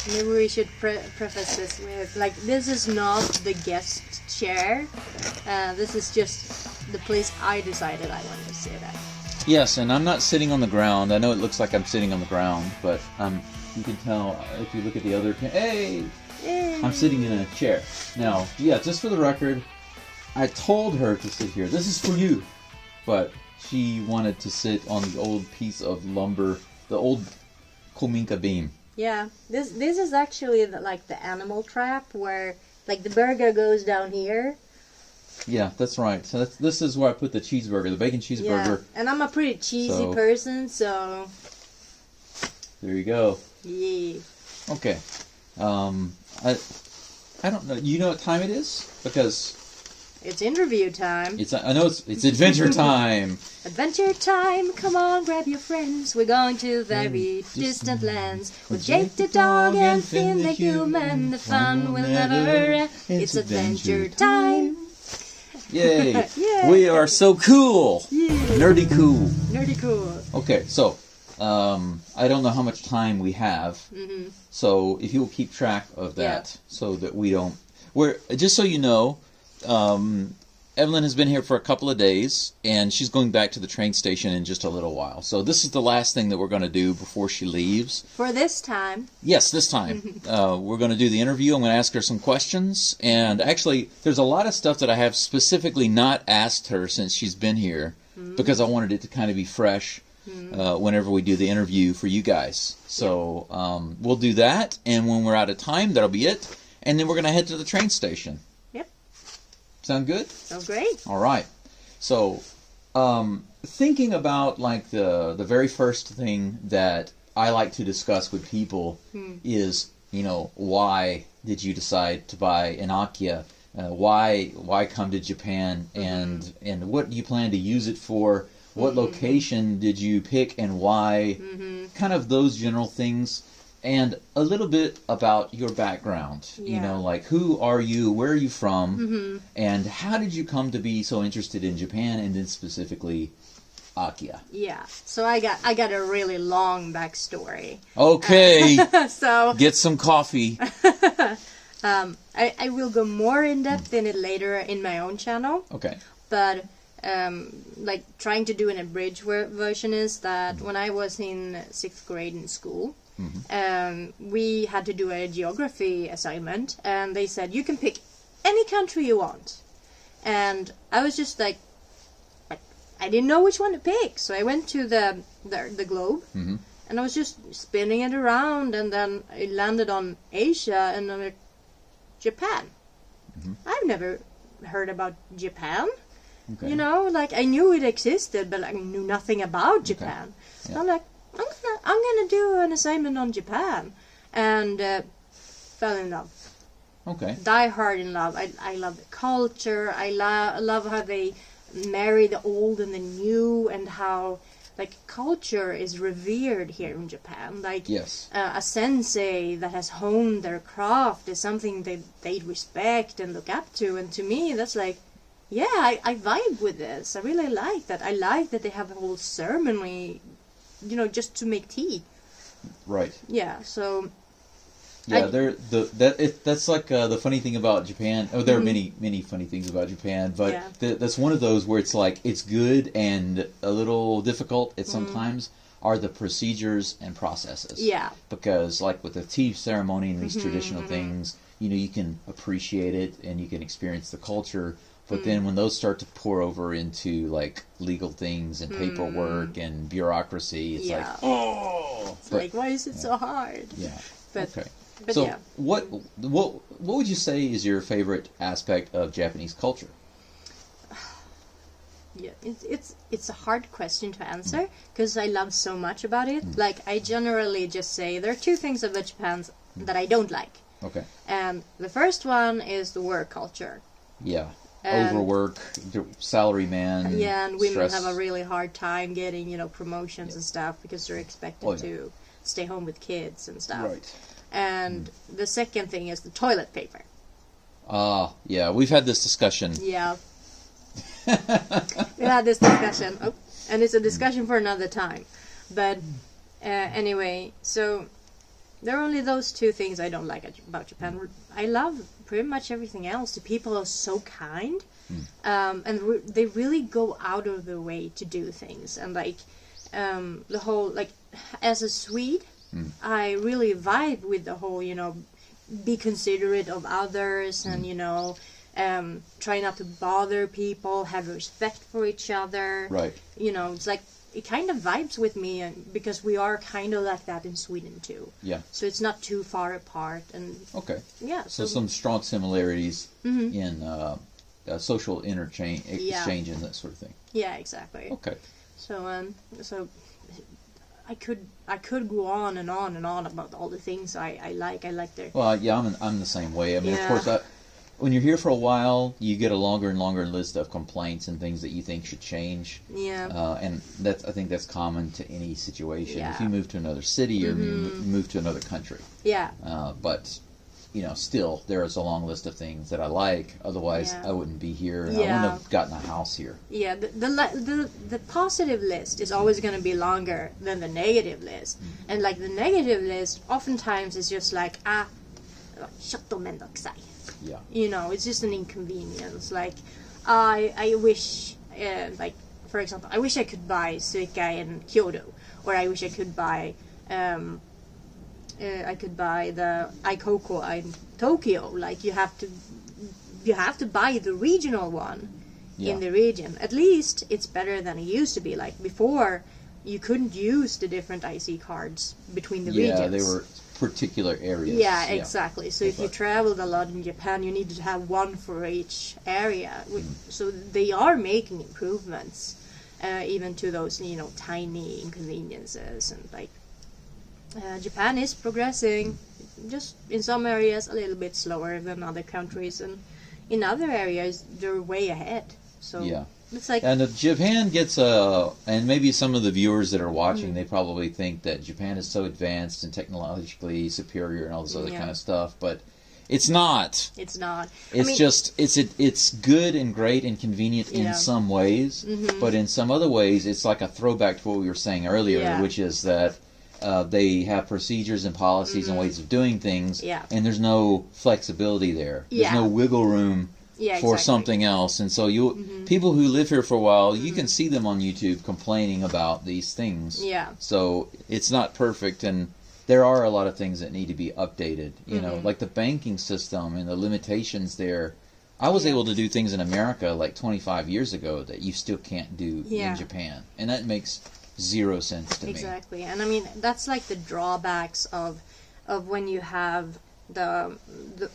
maybe we should preface this with, like, this is not the guest chair. This is just the place I decided I wanted to sit at. Yes, and I'm not sitting on the ground. I know it looks like I'm sitting on the ground, but you can tell if you look at the other... Hey! I'm sitting in a chair. Now, yeah, just for the record, I told her to sit here. This is for you. But she wanted to sit on the old piece of lumber, the old Kominka beam. Yeah, this is actually like the animal trap where, like, the burger goes down here. Yeah, that's right. So this is where I put the cheeseburger, the bacon cheeseburger. Yeah, and I'm a pretty cheesy person, so... There you go. Yeah. Okay. I don't know. You know what time it is? Because... It's interview time. I know it's adventure time. Adventure time, come on, grab your friends. We're going to very distant lands with Jake the dog and Finn the human. The fun will never end. It's adventure time. Yay! Yay. We are so cool. Yeah. Nerdy cool. Nerdy cool. Okay, so I don't know how much time we have. Mm-hmm. So if you'll keep track of that, so that we don't. Just so you know. Evelyn has been here for a couple of days, and she's going back to the train station in just a little while. So this is the last thing that we're going to do before she leaves. For this time. Yes, this time. We're going to do the interview. I'm going to ask her some questions. And actually, there's a lot of stuff that I have specifically not asked her since she's been here, because I wanted it to kind of be fresh whenever we do the interview for you guys. So we'll do that, and when we're out of time, that'll be it. And then we're going to head to the train station. Sound good? Sounds great. All right. So, thinking about like the very first thing that I like to discuss with people is, why did you decide to buy an Akiya? Why come to Japan? And what do you plan to use it for? What location did you pick and why? Kind of those general things. And a little bit about your background. Yeah. Like, who are you? Where are you from? And how did you come to be so interested in Japan, and then specifically Akiya? Yeah. So I got a really long backstory. Okay. So get some coffee. I will go more in depth in it later in my own channel. Okay. But like trying to do an abridged version is that when I was in 6th grade in school. We had to do a geography assignment, and they said you can pick any country you want, and I was just like, I didn't know which one to pick, so I went to the globe, and I was just spinning it around, and then I landed on Asia and then Japan. I've never heard about Japan. Okay. Like I knew it existed, but I knew nothing about Japan. Okay. So I'm like, I'm gonna do an assignment on Japan, and fell in love. Okay. Die hard in love. I love the culture. I love how they marry the old and the new, and how like culture is revered here in Japan. Like yes. A sensei that has honed their craft is something they respect and look up to. And to me, that's like, yeah, I vibe with this. I really like that. I like that they have a whole ceremony. Just to make tea. Right. Yeah. So. Yeah, that's like the funny thing about Japan. Oh, there are many funny things about Japan, but that's one of those where it's like it's good and a little difficult at sometimes are the procedures and processes. Yeah. Because like with the tea ceremony and these traditional things, you can appreciate it and you can experience the culture. But then when those start to pour over into like legal things and paperwork and bureaucracy, it's like, oh! It's like, why is it so hard? Yeah. But, okay. But so yeah. what would you say is your favorite aspect of Japanese culture? Yeah, it's a hard question to answer because I love so much about it. Like I generally just say there are two things about Japan that I don't like. Okay. And the first one is the work culture. Yeah. Overwork, salary man. Yeah, and women stress. have a really hard time getting, promotions and stuff because they're expected to stay home with kids and stuff. Right. And the second thing is the toilet paper. Yeah, we've had this discussion. Yeah. We had this discussion. Oh, and it's a discussion for another time. But anyway, so There are only those two things I don't like about Japan. I love pretty much everything else. The people are so kind, and they really go out of their way to do things. And like the whole, like, as a Swede, I really vibe with the whole, you know, be considerate of others, and you know, try not to bother people, have respect for each other. Right. You know, it's like, it kind of vibes with me, and because we are kind of like that in Sweden too. Yeah. So it's not too far apart, and okay. yeah. So some strong similarities in social exchange and that sort of thing. Yeah, exactly. Okay. So so I could go on and on and on about all the things I like. I like their. Well, yeah, I'm the same way. I mean, of course, when you're here for a while, you get a longer and longer list of complaints and things that you think should change. Yeah. And I think that's common to any situation. Yeah. If you move to another city or you move to another country. Yeah. But, you know, still, there is a long list of things that I like. Otherwise, I wouldn't be here. And I wouldn't have gotten a house here. Yeah. The positive list is always going to be longer than the negative list. And, like, the negative list, oftentimes is just like, ちょっとめんどくさい. Yeah. You know, it's just an inconvenience. Like, I wish, like, for example, I wish I could buy Suica in Kyoto, or I wish I could buy the Aikoko in Tokyo. Like, you have to buy the regional one in the region. At least it's better than it used to be. Like, before, you couldn't use the different IC cards between the regions. Yeah, they were particular areas. Yeah, exactly. So if you traveled a lot in Japan, you needed to have one for each area. So they are making improvements, even to those, you know, tiny inconveniences. And like, Japan is progressing, just in some areas a little bit slower than other countries, and in other areas they're way ahead. So it's like, and Japan gets and maybe some of the viewers that are watching, they probably think that Japan is so advanced and technologically superior and all this other kind of stuff, but it's not. It's not. It's just it's good and great and convenient in some ways, but in some other ways it's like a throwback to what we were saying earlier, which is that they have procedures and policies and ways of doing things, and there's no flexibility there. There's no wiggle room for something else, and so people who live here for a while, you can see them on YouTube complaining about these things. Yeah. So it's not perfect, and there are a lot of things that need to be updated. You know, like the banking system and the limitations there. I was able to do things in America like 25 years ago that you still can't do in Japan, and that makes zero sense to me. Exactly, and I mean that's like the drawbacks of when you have the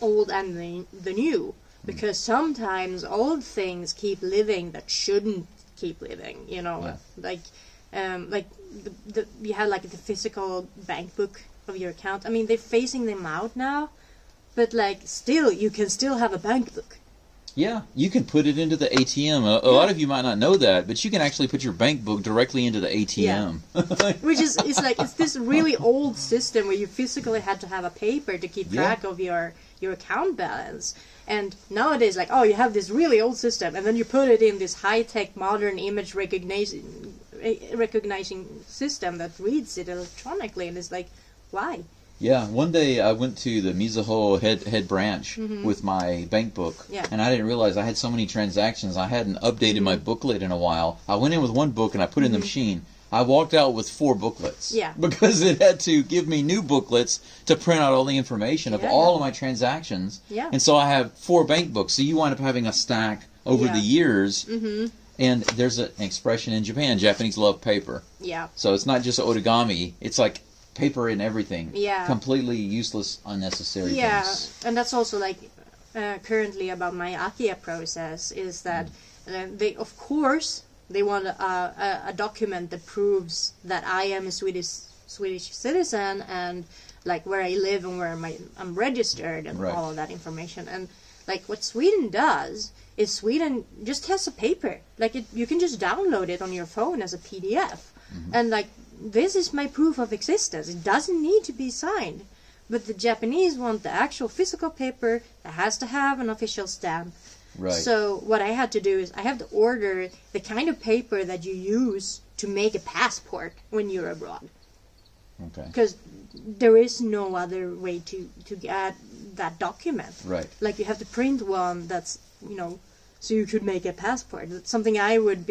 old and the new. Because sometimes old things keep living that shouldn't keep living, you know, like you have like the physical bank book of your account. I mean, they're phasing them out now, but like still, you can still have a bank book. Yeah, you can put it into the ATM. A lot of you might not know that, but you can actually put your bank book directly into the ATM. Yeah. Which is, it's this really old system where you physically had to have a paper to keep track of your account balance. And nowadays, like, oh, you have this really old system, and then you put it in this high-tech, modern image recognizing system that reads it electronically, and it's like, why? Yeah, one day I went to the Mizuho head branch with my bank book, and I didn't realize I had so many transactions. I hadn't updated my booklet in a while. I went in with one book and I put it in the machine. I walked out with 4 booklets. Yeah. Because it had to give me new booklets to print out all the information of all of my transactions. Yeah. And so I have 4 bank books. So you wind up having a stack over the years. And there's an expression in Japan, Japanese love paper. Yeah. So it's not just origami. It's like paper and everything. Yeah. Completely useless, unnecessary things. And that's also like currently about my Akiya process is that they, of course, they want a document that proves that I am a Swedish citizen and like where I live and where I'm registered and all of that information. And like what Sweden does is Sweden just has a paper. Like you can just download it on your phone as a PDF. And like this is my proof of existence. It doesn't need to be signed. But the Japanese want the actual physical paper that has to have an official stamp. Right. So what I had to do is I have to order the kind of paper that you use to make a passport when you're abroad. Okay. Because there is no other way to get that document. Right. Like you have to print one that's, you know, so you could make a passport. That's something I would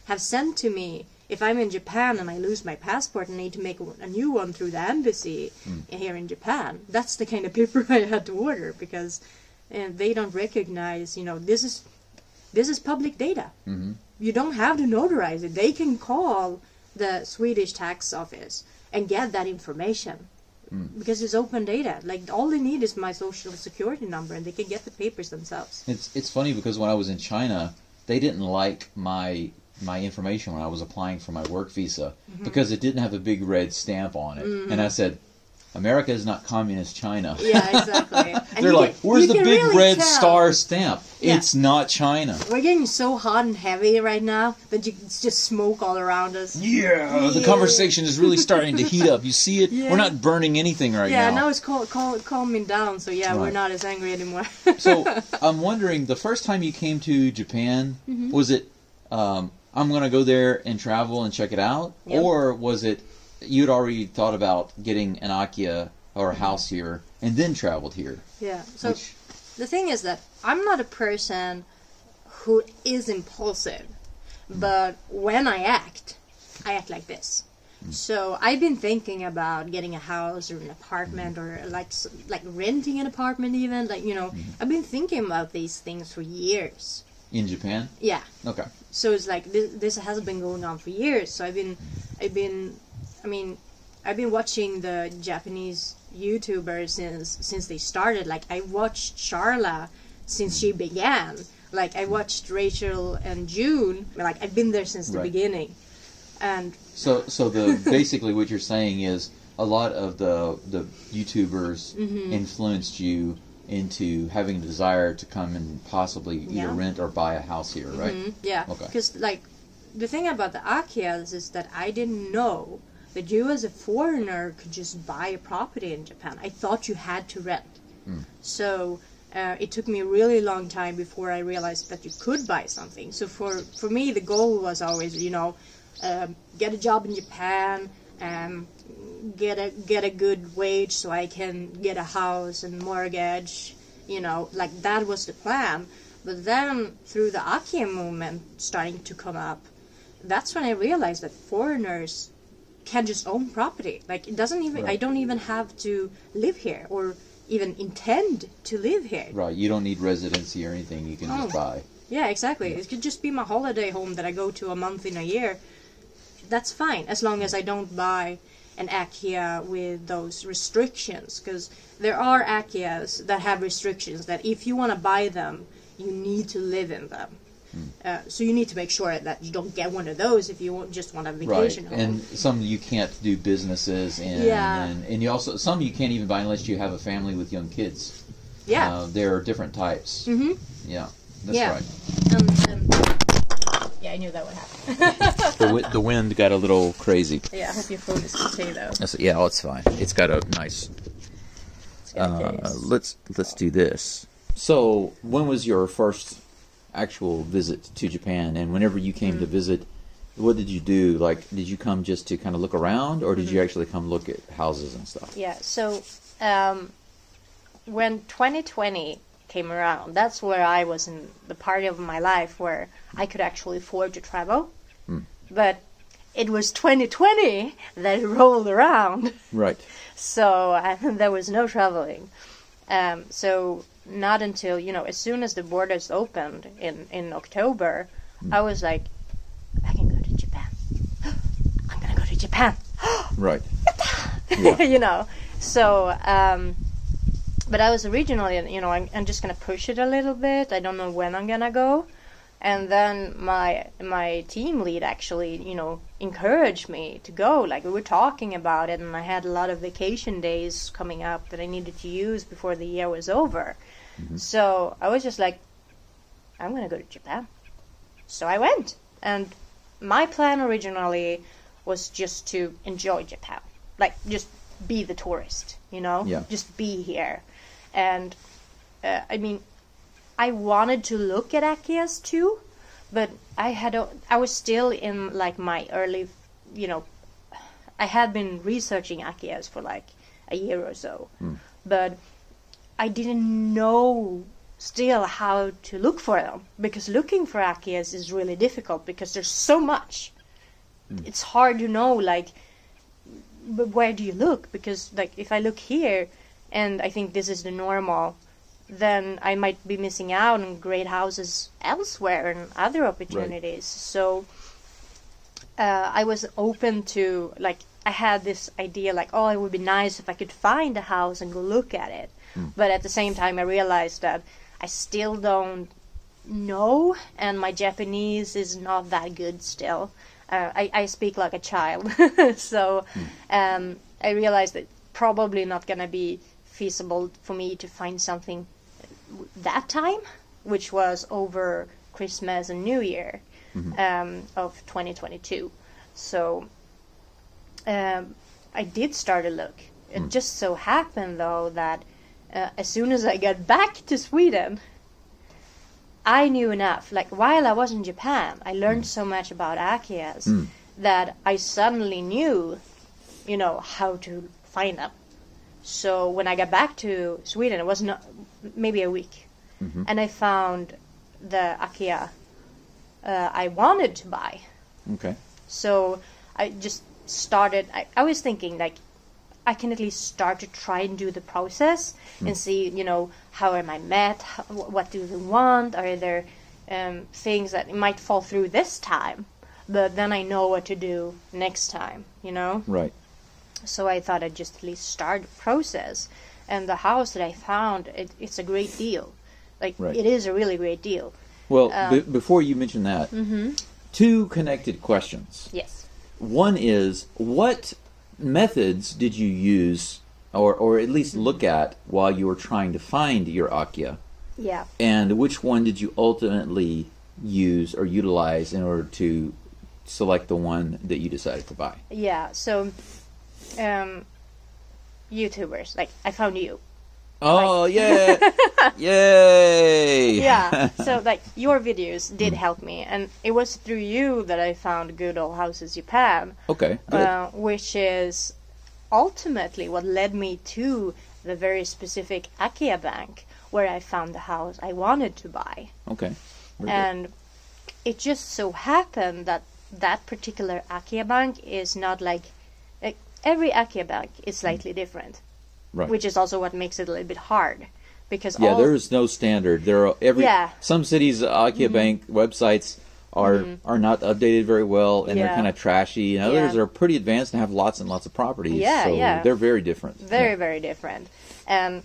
have sent to me if I'm in Japan and I lose my passport and need to make a new one through the embassy here in Japan. That's the kind of paper I had to order because they don't recognize, you know, this is public data. Mm-hmm. You don't have to notarize it. They can call the Swedish tax office and get that information because it's open data. Like all they need is my social security number, and they can get the papers themselves. It's funny because when I was in China, they didn't like my information when I was applying for my work visa because it didn't have a big red stamp on it, and I said, America is not communist China. Yeah, exactly. They're like, where's the big really red tell. star stamp? Yeah. It's not China. We're getting so hot and heavy right now that it's just smoke all around us. Yeah, the conversation is really starting to heat up. You see it? Yeah. We're not burning anything right now. Yeah, now it's calming down, so yeah, Right. we're not as angry anymore. So I'm wondering, the first time you came to Japan, was it, I'm going to go there and travel and check it out? Yep. Or was it, you'd already thought about getting an Akiya or a house here and then traveled here? Yeah, so Which- the thing is that I'm not a person who is impulsive, but when I act like this. So I've been thinking about getting a house or an apartment or like renting an apartment even. Like, you know, I've been thinking about these things for years. In Japan? Yeah. Okay. So it's like this has been going on for years. So I've been watching the Japanese YouTubers since they started. Like I watched Charla since she began. Like I watched Rachel and June. Like I've been there since the Right. beginning. And So basically what you're saying is a lot of the YouTubers influenced you into having a desire to come and possibly either Yeah. rent or buy a house here, right? yeah, Okay. because like the thing about the Akiyas is that I didn't know that you as a foreigner could just buy a property in Japan. I thought you had to rent. So it took me a really long time before I realized that you could buy something. So for me, the goal was always, you know, get a job in Japan, get a good wage so I can get a house and mortgage. You know, like that was the plan. But then through the Akiya movement starting to come up, that's when I realized that foreigners can just own property. Like it doesn't even Right. I don't even have to live here or even intend to live here. Right. You don't need residency or anything. You can just buy. Yeah, exactly. It could just be my holiday home that I go to a month in a year. That's fine, as long as I don't buy an Akiya with those restrictions. Because there are Akiyas that have restrictions that if you want to buy them, you need to live in them. So you need to make sure that you don't get one of those if you just want a Right. vacation home. And some you can't do businesses in. Yeah. And you also, some you can't even buy unless you have a family with young kids. Yeah. There are different types. Mm-hmm. Yeah. That's Yeah. right. Yeah, I knew that would happen. The wind got a little crazy. Yeah, I hope your phone is okay though. Yeah, oh, it's fine. It's got a nice. It's got a case. Let's do this. So, when was your first actual visit to Japan? And whenever you came to visit, what did you do? Like, did you come just to kind of look around, or did you actually come look at houses and stuff? Yeah, so when 2020 came around, that's where I was in the part of my life where I could actually afford to travel. But it was 2020 that rolled around, Right. so there was no traveling. So not until, you know, as soon as the borders opened in October, I was like, I can go to Japan. I'm gonna go to Japan. Right. Yeah. You know, so but I was originally, you know, I'm just gonna push it a little bit. I don't know when I'm gonna go. And then my team lead actually, you know, encouraged me to go. Like we were talking about it, and I had a lot of vacation days coming up that I needed to use before the year was over. So I was just like, I'm gonna go to Japan. So I went, and my plan originally was just to enjoy Japan, like just be the tourist, you know, Yeah. just be here. And I mean, I wanted to look at Akiyas too, but I was still in like my early, you know, I had been researching Akiyas for like a year or so, but I didn't know still how to look for them, because looking for Akiyas is really difficult because there's so much. It's hard to know, like, but where do you look? Because like if I look here and I think this is the normal, then I might be missing out on great houses elsewhere and other opportunities. Right. So I was open to, like, I had this idea like, oh, it would be nice if I could find a house and go look at it. But at the same time, I realized that I still don't know, and my Japanese is not that good still. I speak like a child. So I realized that probably not going to be feasible for me to find something that time, which was over Christmas and New Year of 2022. So I did start a look. It just so happened, though, that as soon as I got back to Sweden, I knew enough. Like, while I was in Japan, I learned so much about Akiyas that I suddenly knew, you know, how to find them. So when I got back to Sweden, it was not maybe a week, and I found the Akiya I wanted to buy. Okay. So I just started. I was thinking, like, I can at least start to try and do the process and see, you know, how am I met? What do they want? Are there things that might fall through this time, but then I know what to do next time, you know? Right. So I thought I'd just at least start the process. And the house that I found, it's a great deal. Like, it is a really great deal. Well, before you mention that, two connected questions. Yes. One is, what methods did you use, or at least look at, while you were trying to find your Akiya? Yeah. And which one did you ultimately use or utilize in order to select the one that you decided to buy? Yeah, so YouTubers, like, I found you. Oh, yeah! Yay! Yeah, so, like, your videos did help me, and it was through you that I found Good Old Houses Japan. Okay, good. Which is ultimately what led me to the very specific Akiya bank where I found the house I wanted to buy. Okay. And it just so happened that that particular Akiya bank is not like every Akiya bank is slightly different. Right. Which is also what makes it a little bit hard, because there is no standard. There are some cities' Akiya Bank websites are not updated very well, and they're kind of trashy. And others are pretty advanced and have lots and lots of properties. So they're very different. Very different. And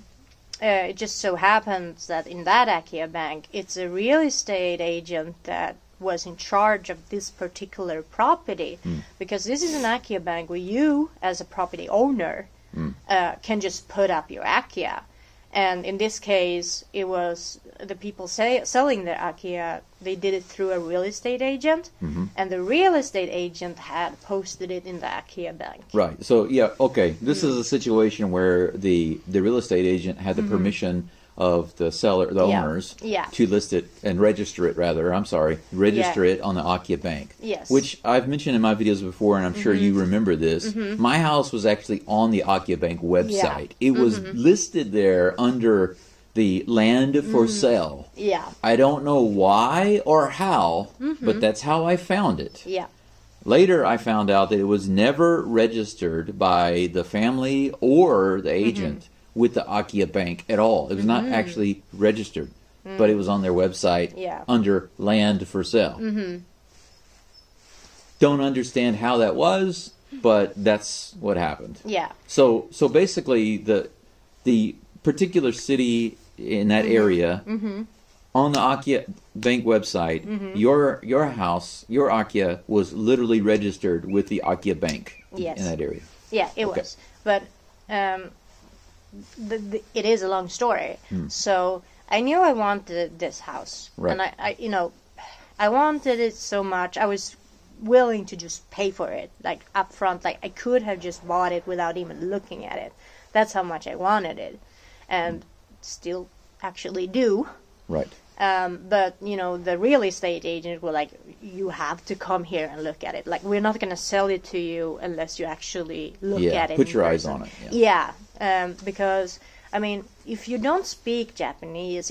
it just so happens that in that Akiya Bank, it's a real estate agent that was in charge of this particular property, because this is an Akiya Bank where you, as a property owner, can just put up your Akiya. And in this case, it was the people selling their Akiya, they did it through a real estate agent, and the real estate agent had posted it in the Akiya bank. Right. So, this is a situation where the real estate agent had the permission of the seller, the owners, to list it and register it, register it on the Akiya bank. Yes. Which I've mentioned in my videos before, and I'm sure you remember this. My house was actually on the Akiya bank website. It was listed there under the land for sale. Yeah. I don't know why or how, but that's how I found it. Yeah. Later, I found out that it was never registered by the family or the agent with the Akiya bank at all. It was not actually registered, but it was on their website under land for sale. Don't understand how that was, but that's what happened. Yeah. So basically, the particular city in that area on the Akiya bank website, your house, your Akiya was literally registered with the Akiya bank in that area. Yeah, it was. But it is a long story. So I knew I wanted this house, and I wanted it so much. I was willing to just pay for it, like up front. Like I could have just bought it without even looking at it. That's how much I wanted it, and still actually do. Right. But the real estate agent will like, you have to come here and look at it. Like, we're not going to sell it to you unless you actually look at it. Put your eyes person. on it. Because I mean, if you don't speak Japanese,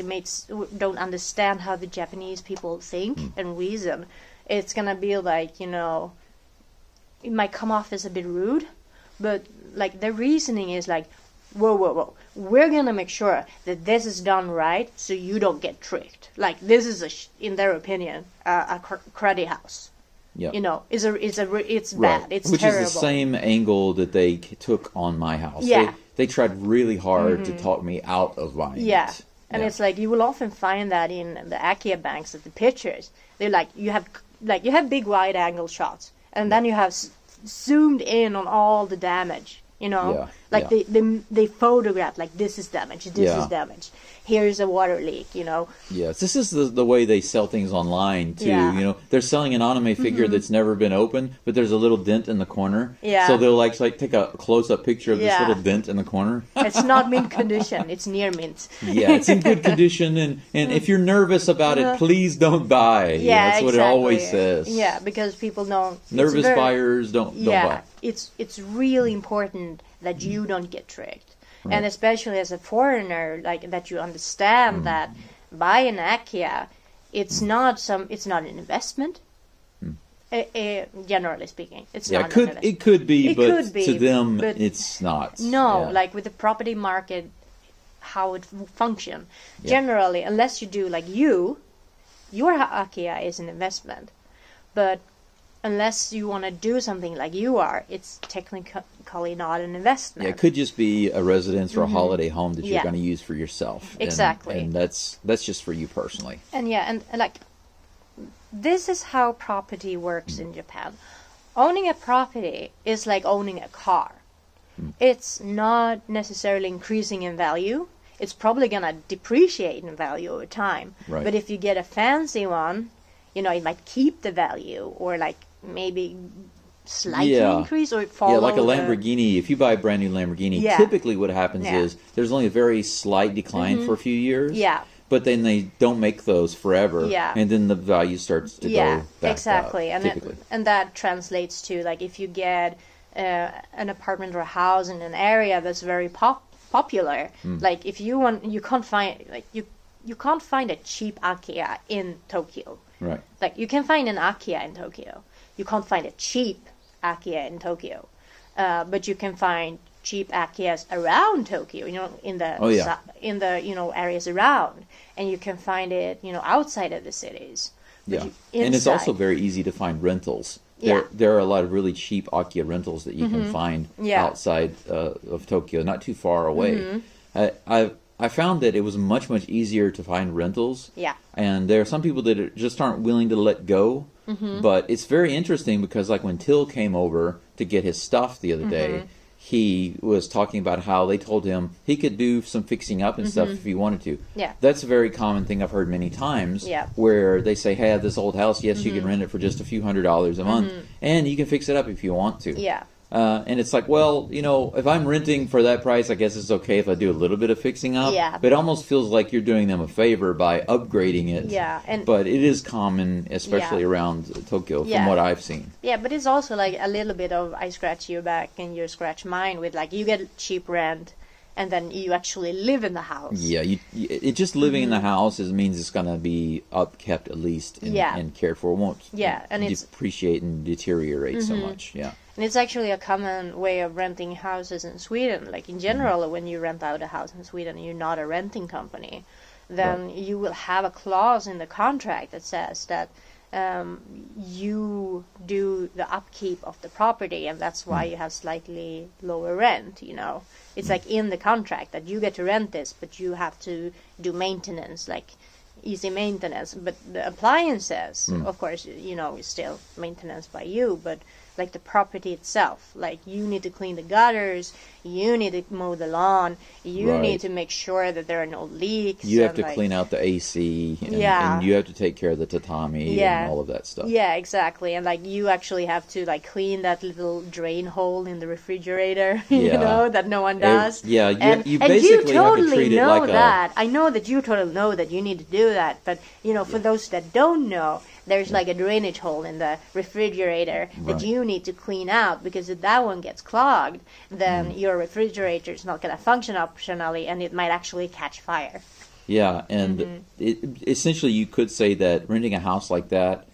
don't understand how the Japanese people think and reason, it's gonna be like, it might come off as a bit rude, but like the reasoning is like, whoa, we're gonna make sure that this is done right, so you don't get tricked. Like, this is in their opinion, a cruddy house. Yeah. It's bad. It's Which terrible. is the same angle that they took on my house. Yeah. They tried really hard to talk me out of buying it. And it's like, you will often find that in the Akiya banks, at the pictures. They're like, you have big wide angle shots, and then you have zoomed in on all the damage. They photograph like, this is damage, this is damage. Here's a water leak. Yes, this is the way they sell things online too. Yeah. They're selling an anime figure that's never been opened, but there's a little dent in the corner. Yeah. So they'll like take a close-up picture of this little dent in the corner. It's not mint condition; it's near mint. Yeah, it's in good condition, and if you're nervous about it, please don't buy. Yeah, that's what it always says. Yeah, because people don't. Nervous buyers don't buy. It's really important that you don't get tricked. Right. And especially as a foreigner, like, that you understand that buying Akiya, it's not an investment. Generally speaking, it's not. It could be, but to them, it's not. No, like with the property market, how it function. Yeah. Generally, unless you do like your Akiya is an investment, but unless you want to do something like you are, it's technically not an investment. Yeah, it could just be a residence or a holiday home that you're going to use for yourself. Exactly. And that's just for you personally. And and like, this is how property works in Japan. Owning a property is like owning a car. It's not necessarily increasing in value. It's probably going to depreciate in value over time. Right. But if you get a fancy one, it might keep the value, or like maybe slightly increase, or follow. Yeah, like a Lamborghini. If you buy a brand new Lamborghini, typically what happens is there's only a very slight decline for a few years. Yeah. But then they don't make those forever. Yeah. And then the value starts to go back exactly. up, And that translates to, like, if you get an apartment or a house in an area that's very popular, like, if you want, you can't find, like, you can't find a cheap Akiya in Tokyo. Right. Like, you can find an Akiya in Tokyo. You can't find a cheap Akiya in Tokyo. But you can find cheap Akiyas around Tokyo, in the areas around. And you can find it, outside of the cities. Yeah. And it's also very easy to find rentals. There are a lot of really cheap Akiya rentals that you can find outside of Tokyo, not too far away. I found that it was much easier to find rentals. Yeah. And there are some people that just aren't willing to let go. But it's very interesting because, like, when Till came over to get his stuff the other day, he was talking about how they told him he could do some fixing up and stuff if he wanted to. Yeah. That's a very common thing I've heard many times, where they say, hey, I have this old house, yes, you can rent it for just a few $100s a month, and you can fix it up if you want to. Yeah. And it's like, well, if I'm renting for that price, I guess it's okay if I do a little bit of fixing up. Yeah. But it almost feels like you're doing them a favor by upgrading it. Yeah. But it is common, especially around Tokyo, from what I've seen. Yeah, but it's also like a little bit of I scratch your back and you scratch mine, with like, you get cheap rent and then you actually live in the house. Yeah, it just living in the house means it's going to be upkept at least and cared for. It won't depreciate and deteriorate so much. Yeah. And it's actually a common way of renting houses in Sweden. Like, in general, when you rent out a house in Sweden and you're not a renting company, then you will have a clause in the contract that says that you do the upkeep of the property, and that's why you have slightly lower rent, It's like in the contract that you get to rent this, but you have to do maintenance, like easy maintenance. But the appliances, of course, is still maintenance by you, but like the property itself. Like you need to clean the gutters, you need to mow the lawn, you need to make sure that there are no leaks. You have to clean out the AC, and you have to take care of the tatami and all of that stuff. Yeah, exactly. And like you actually have to like clean that little drain hole in the refrigerator, you know, that no one does. You basically have to treat it like that. I know that you totally know that you need to do that, but you know, for those that don't know, there's like a drainage hole in the refrigerator that you need to clean out, because if that one gets clogged, then your refrigerator is not going to function optionally, and it might actually catch fire. Yeah, and essentially you could say that renting a house like that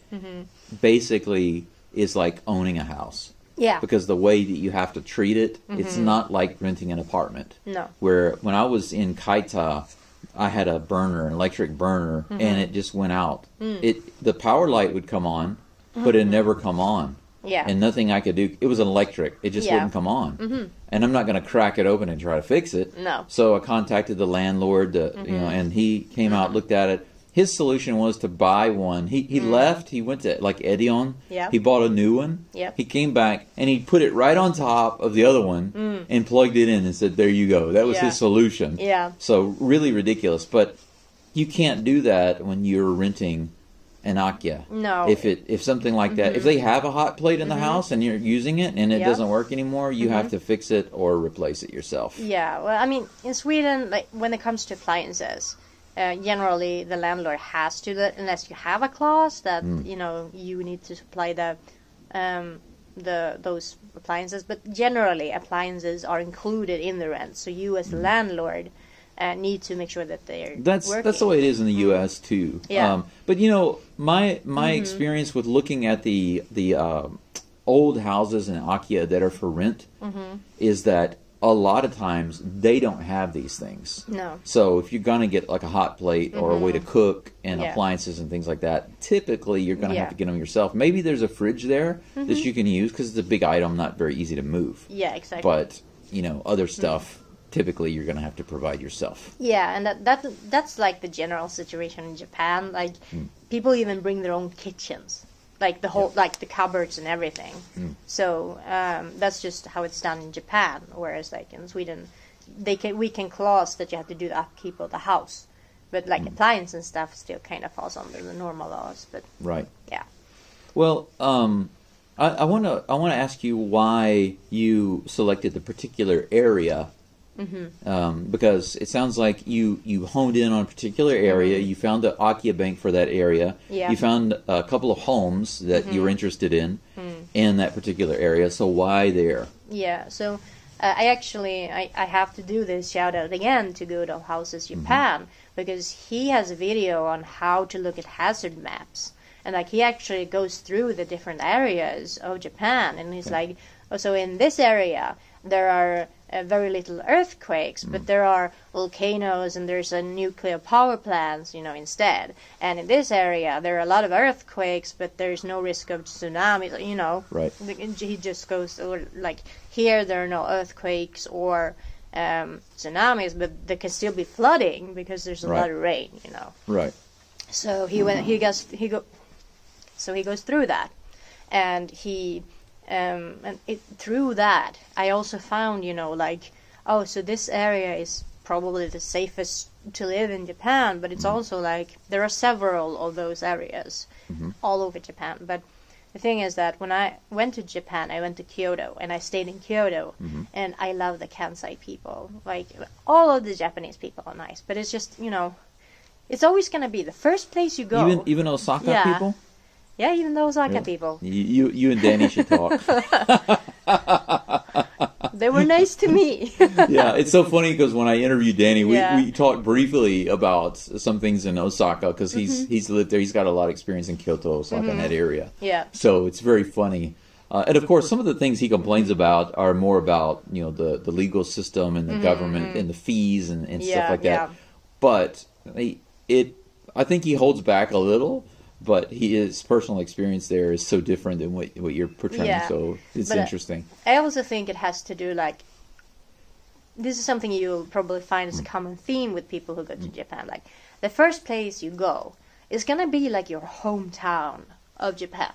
basically is like owning a house. Yeah. Because the way that you have to treat it, it's not like renting an apartment. No. Where when I was in Kaita, I had a burner, an electric burner, and it just went out. The power light would come on, but it never come on. Yeah. And nothing I could do. It was an electric. It just wouldn't come on. And I'm not going to crack it open and try to fix it. No. So I contacted the landlord, you know, and he came out, looked at it. His solution was to buy one. He left. He went to like Edion. Yeah. He bought a new one. Yep. He came back and he put it right on top of the other one and plugged it in and said, "There you go." That was his solution. Yeah. So really ridiculous, but you can't do that when you're renting an Akiya. No. If something like that, if they have a hot plate in the house and you're using it and it doesn't work anymore, you have to fix it or replace it yourself. Yeah. Well, I mean, in Sweden, like when it comes to appliances, generally the landlord has to, unless you have a clause that you know you need to supply those appliances. But generally, appliances are included in the rent, so you as the landlord need to make sure that they're working. That's the way it is in the U.S. too. Yeah. But you know, my experience with looking at the old houses in Akiya that are for rent is that a lot of times they don't have these things. No. So if you're going to get like a hot plate or a way to cook and appliances and things like that, typically you're going to have to get them yourself. Maybe there's a fridge there that you can use because it's a big item, not very easy to move. Yeah, exactly. But, you know, other stuff, typically you're going to have to provide yourself. Yeah, and that's like the general situation in Japan. Like, people even bring their own kitchens. Like the whole, like the cupboards and everything. So that's just how it's done in Japan. Whereas, like in Sweden, we can clause that you have to do the upkeep of the house, but like appliance and stuff still kind of falls under the normal laws. But yeah. Well, I want to ask you why you selected the particular area. Because it sounds like you honed in on a particular area. You found the Akiya bank for that area. Yeah. You found a couple of homes that you were interested in that particular area. So why there? Yeah. So I have to do this shout out again to Good Old Houses Japan, because he has a video on how to look at hazard maps, and like he actually goes through the different areas of Japan, and he's like, oh, so in this area there are very little earthquakes, but there are volcanoes and there's a nuclear power plants, you know, instead. And in this area, there are a lot of earthquakes, but there's no risk of tsunamis, you know. Right. He just goes, or like, here there are no earthquakes or tsunamis, but there can still be flooding because there's a lot of rain, you know. Right. So he goes through that, and through that, I also found, you know, like, oh, so this area is probably the safest to live in Japan, but it's also like there are several of those areas all over Japan. But the thing is that when I went to Japan, I went to Kyoto, and I stayed in Kyoto, and I love the Kansai people. Like, all of the Japanese people are nice, but it's just, you know, it's always going to be the first place you go. Even Osaka people? Yeah, even those Osaka people. You and Danny should talk. They were nice to me. Yeah, it's so funny because when I interviewed Danny, we talked briefly about some things in Osaka because he's lived there. He's got a lot of experience in Kyoto, Osaka, in that area. Yeah. So it's very funny. And of course, some of the things he complains about are more about, you know, the legal system and the government and the fees and stuff like that. Yeah. But I think he holds back a little. But his personal experience there is so different than what you're portraying, so it's interesting. I also think it has to do, like, this is something you'll probably find as a common theme with people who go to Japan. Like, the first place you go is going to be like your hometown of Japan.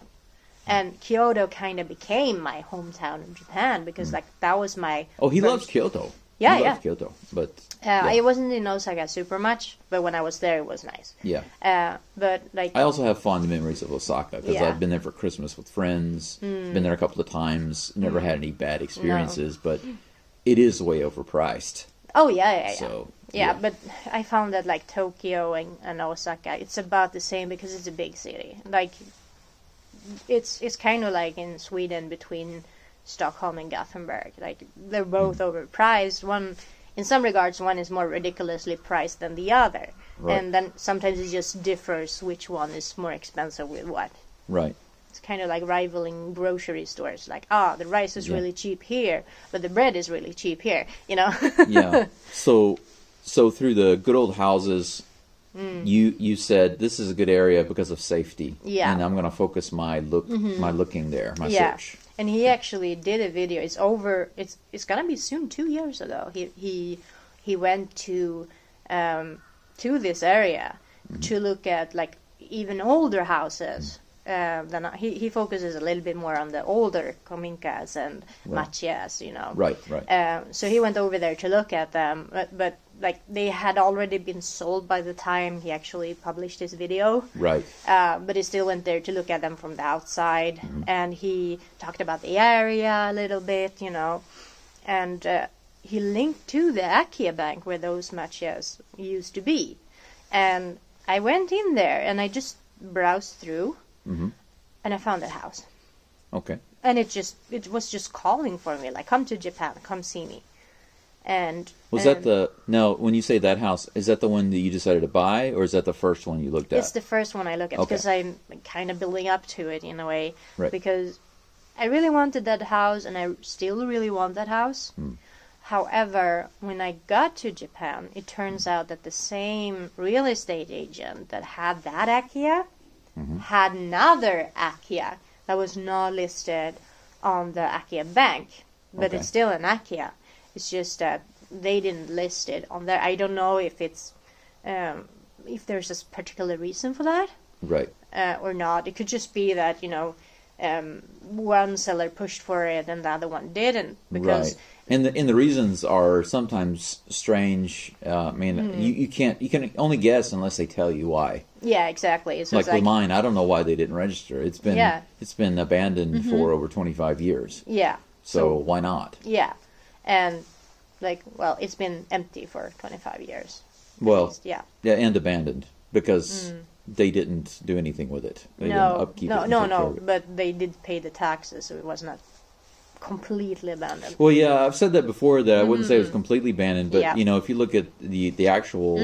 And Kyoto kind of became my hometown in Japan because like that was my Oh, he first... loves Kyoto. Yeah, he yeah. loves Kyoto, but I wasn't in Osaka super much, but when I was there, it was nice. Yeah. But like I also have fond memories of Osaka because Yeah. I've been there for Christmas with friends. Been there a couple of times. Never had any bad experiences, but it is way overpriced. Oh yeah. So Yeah, but I found that like Tokyo and Osaka, it's about the same because it's a big city. Like it's kind of like in Sweden between Stockholm and Gothenburg. Like they're both overpriced. One, in some regards, one is more ridiculously priced than the other, Right. and then sometimes it just differs which one is more expensive with what. Right. It's kind of like rivaling grocery stores. Like, the rice is really cheap here, but the bread is really cheap here. You know? Yeah. So through the good old houses, you said this is a good area because of safety. Yeah. And I'm going to focus my looking there, my Yeah. search. And he actually did a video. It's over. It's gonna be soon. 2 years ago, he went to this area to look at like even older houses. Than he focuses a little bit more on the older Kominkas and Machias, you know. Right. So he went over there to look at them, but like they had already been sold by the time he actually published his video. Right. But he still went there to look at them from the outside, and he talked about the area a little bit, you know, and he linked to the Akiya bank where those Machias used to be, and I went in there and I just browsed through. And I found that house. Okay. And it was just calling for me, like, come to Japan, come see me. And that when you say that house, is that the one that you decided to buy, or is that the first one you looked at? It's the first one I looked at because I'm kind of building up to it in a way. Right. Because I really wanted that house, and I still really want that house. However, when I got to Japan, it turns out that the same real estate agent that had that Akiya had another Akiya that was not listed on the Akiya bank, but it's still an Akiya. It's just that they didn't list it on there. I don't know if it's if there's a particular reason for that, right, or not. It could just be that one seller pushed for it and the other one didn't because. Right. And the reasons are sometimes strange. I mean, you can only guess unless they tell you why. Yeah, exactly. So like with mine, I don't know why they didn't register. It's been abandoned for over 25 years. Yeah. So why not? Yeah, and it's been empty for 25 years. Well, yeah, and abandoned because they didn't do anything with it. They didn't upkeep it. No. But they did pay the taxes, so it was not completely abandoned. Well, yeah, I've said that before that I wouldn't say it was completely abandoned, but if you look at the actual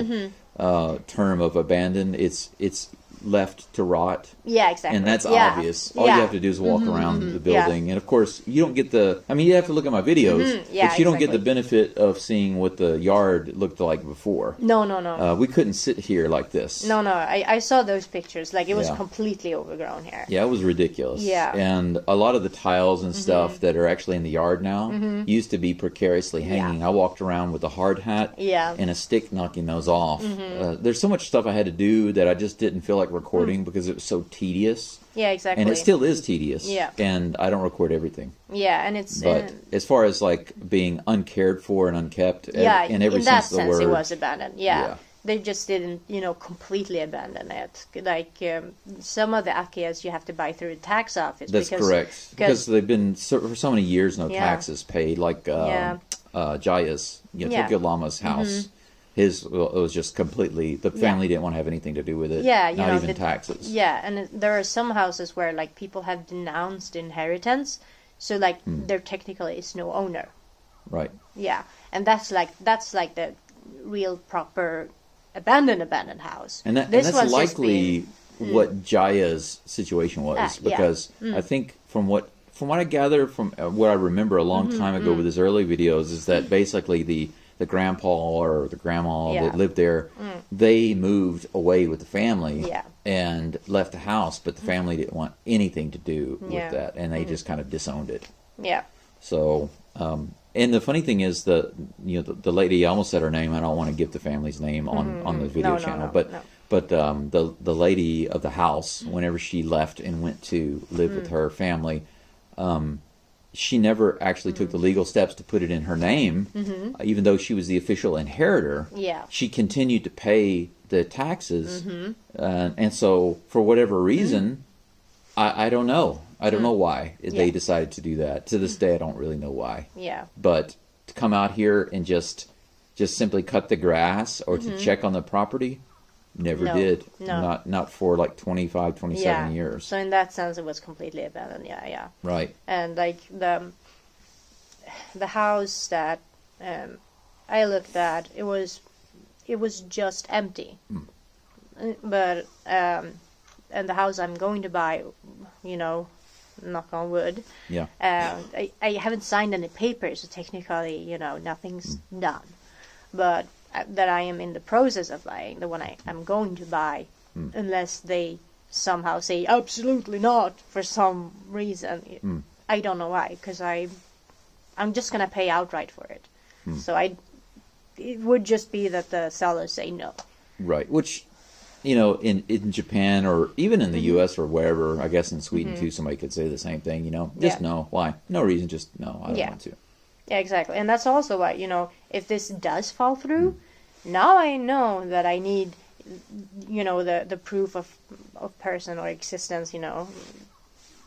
term of abandoned, it's left to rot. Yeah, exactly. And that's obvious. All you have to do is walk around the building. And of course, you don't get you have to look at my videos, but you don't get the benefit of seeing what the yard looked like before. No. We couldn't sit here like this. No. I saw those pictures. Like, it was completely overgrown here. Yeah, it was ridiculous. Yeah. And a lot of the tiles and stuff that are actually in the yard now used to be precariously hanging. Yeah. I walked around with a hard hat and a stick knocking those off. There's so much stuff I had to do that I just didn't feel like recording because it was so tedious. Yeah, exactly. And it still is tedious. Yeah. And I don't record everything. Yeah, and it's... But as far as like being uncared for and unkept, in every sense of the word... it was abandoned. Yeah. They just didn't, completely abandon it. Like, some of the Akiyas you have to buy through the tax office. That's correct. Because they've been, for so many years, no taxes paid. Like Jaya's, Tokyo Lama's house. His it was just completely... The family didn't want to have anything to do with it. Yeah, not even taxes. Yeah, and there are some houses where, like, people have denounced inheritance, so, like, there technically is no owner. Right. Yeah, and that's like the real proper abandoned house. And that's likely what Jaya's situation was, because I think from what I gather from what I remember a long time ago with his early videos is that basically the grandpa or the grandma that lived there, they moved away with the family and left the house, but the family didn't want anything to do with that, and they just kind of disowned it. Yeah. So, and the funny thing is the lady, I almost said her name. I don't want to give the family's name on the video channel, but But the lady of the house, whenever she left and went to live with her family, she never actually took the legal steps to put it in her name, even though she was the official inheritor. Yeah. She continued to pay the taxes, and so for whatever reason, I don't know. I don't know why they decided to do that. To this day, I don't really know why. Yeah. But to come out here and just simply cut the grass or to check on the property, never did. No. Not for like 25, 27 years. So in that sense, it was completely abandoned. Yeah. Right. And like the house that I looked at, it was just empty. But and the house I'm going to buy, knock on wood. Yeah. I haven't signed any papers, so technically, nothing's done. But that I am in the process of buying, the one I'm going to buy, unless they somehow say absolutely not for some reason. I don't know why, because I'm just gonna pay outright for it. So it would just be that the sellers say no. Right. Which, in Japan or even in the U.S. or wherever, I guess in Sweden too, somebody could say the same thing. Just no. Why? No reason. Just no. I don't want to. Yeah, exactly. And that's also why, if this does fall through, now I know that I need, the proof of person or existence,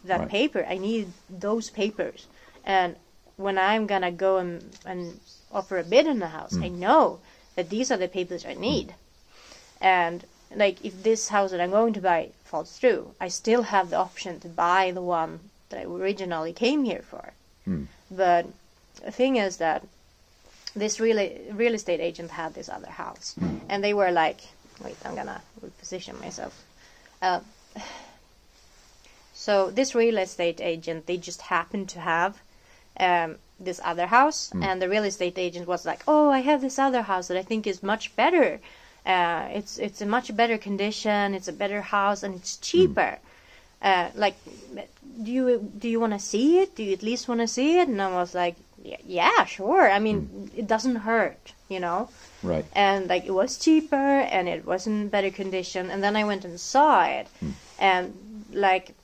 that paper. I need those papers. And when I'm going to go and offer a bid in the house, I know that these are the papers I need. And, like, if this house that I'm going to buy falls through, I still have the option to buy the one that I originally came here for. But the thing is that this real estate agent had this other house, and they were like, wait, I'm gonna reposition myself. So this real estate agent, they just happened to have this other house, and the real estate agent was like, oh, I have this other house that I think is much better. It's a much better condition, it's a better house, and it's cheaper. Like, do you want to see it? Do you at least want to see it? And I was like, yeah, sure. I mean, it doesn't hurt, Right. And like, it was cheaper and it was in better condition. And then I went and saw it, and like,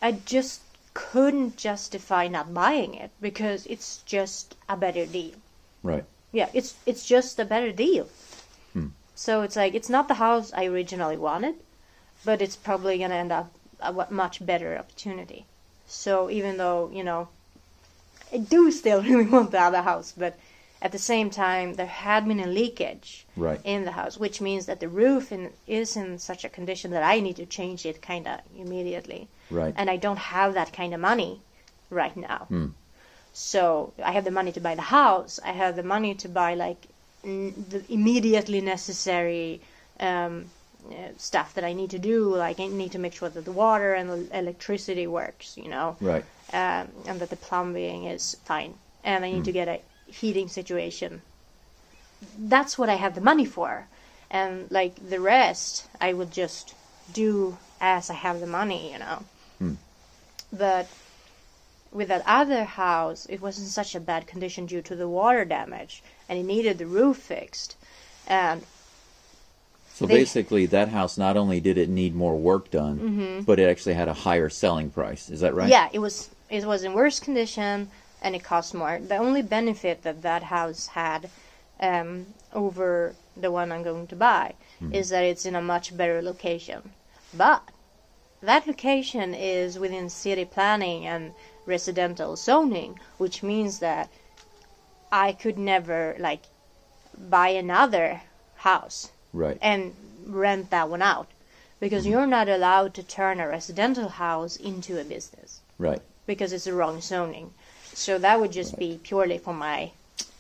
I just couldn't justify not buying it because it's just a better deal. Right. Yeah, it's just a better deal. So it's like, it's not the house I originally wanted, but it's probably gonna end up a much better opportunity. So even though, I do still really want the other house, but at the same time, there had been a leakage in the house, which means that the roof is in such a condition that I need to change it kind of immediately. Right. And I don't have that kind of money right now. So I have the money to buy the house. I have the money to buy like the immediately necessary stuff that I need to do. Like, I need to make sure that the water and the electricity works, Right. And that the plumbing is fine. And I need to get a heating situation. That's what I have the money for. And like the rest, I will just do as I have the money, But with that other house, it was in such a bad condition due to the water damage, and it needed the roof fixed. And so basically, that house, not only did it need more work done, but it actually had a higher selling price. Is that right? Yeah, it was in worse condition, and it cost more. The only benefit that house had over the one I'm going to buy is that it's in a much better location. But that location is within city planning and residential zoning, which means that I could never like buy another house and rent that one out, because you're not allowed to turn a residential house into a business, because it's the wrong zoning. So that would just be purely for my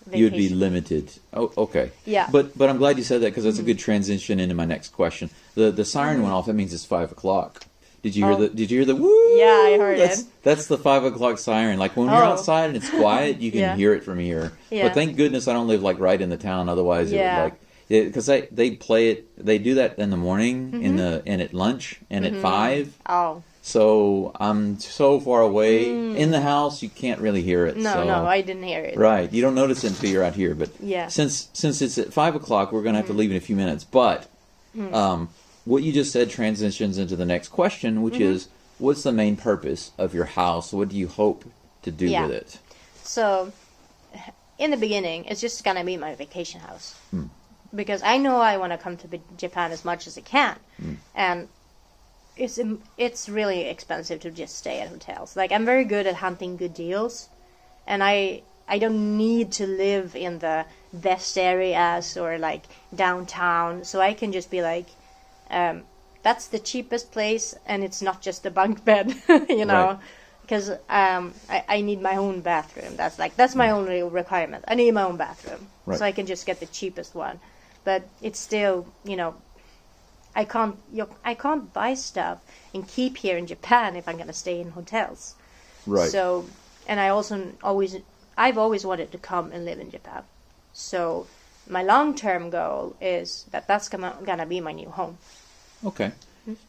vacation. You'd be limited. Oh, okay. Yeah. But I'm glad you said that, because that's a good transition into my next question. The siren went off. That means it's 5 o'clock. Did you hear the? Did you hear the woo? Yeah, I heard it. That's the 5 o'clock siren. Like when you're outside and it's quiet, you can hear it from here. Yeah. But thank goodness I don't live like right in the town. Otherwise, it would like, because they play it. They do that in the morning, and at lunch, and at 5. Oh. So I'm so far away in the house, you can't really hear it. No, I didn't hear it. Right, you don't notice it until you're out here. But yeah, since it's at 5 o'clock, we're gonna have to leave in a few minutes. But What you just said transitions into the next question, which is, what's the main purpose of your house? What do you hope to do with it? So, in the beginning, it's just gonna be my vacation house. Because I know I want to come to Japan as much as I can. And it's really expensive to just stay at hotels. Like, I'm very good at hunting good deals. And I don't need to live in the best areas or, like, downtown. So I can just be like, that's the cheapest place, and it's not just a bunk bed, you know, because I need my own bathroom. That's my only requirement. I need my own bathroom, so I can just get the cheapest one. But it's still, you know, I can't buy stuff and keep here in Japan if I'm gonna stay in hotels. Right. So, and I've always wanted to come and live in Japan. So my long-term goal is that's gonna be my new home. Okay.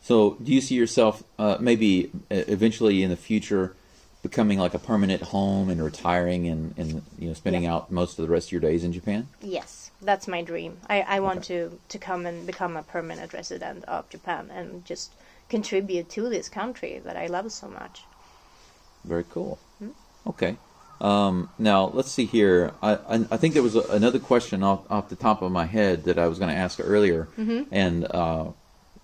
So do you see yourself maybe eventually in the future becoming like a permanent home and retiring and you know, spending out most of the rest of your days in Japan? Yes, that's my dream. I want to come and become a permanent resident of Japan and just contribute to this country that I love so much. Very cool. Okay. Now, let's see here. I think there was another question off the top of my head that I was going to ask earlier, and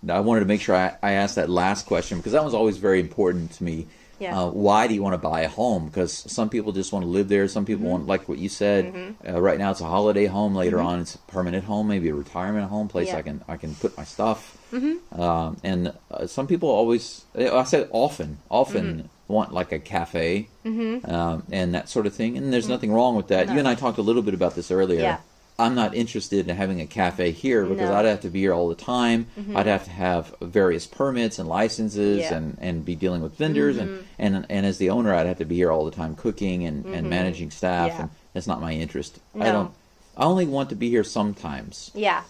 I wanted to make sure I asked that last question because that was always very important to me. Yeah. Why do you want to buy a home? Because some people just want to live there. Some people want, like what you said, right now it's a holiday home. Later on it's a permanent home, maybe a retirement home, place I can put my stuff. And some people always, I said often want like a cafe and that sort of thing. And there's nothing wrong with that. No. You and I talked a little bit about this earlier. Yeah. I'm not interested in having a cafe here because I'd have to be here all the time. I'd have to have various permits and licenses and be dealing with vendors. And as the owner, I'd have to be here all the time cooking and managing staff. And that's not my interest. No. I only want to be here sometimes. Yeah.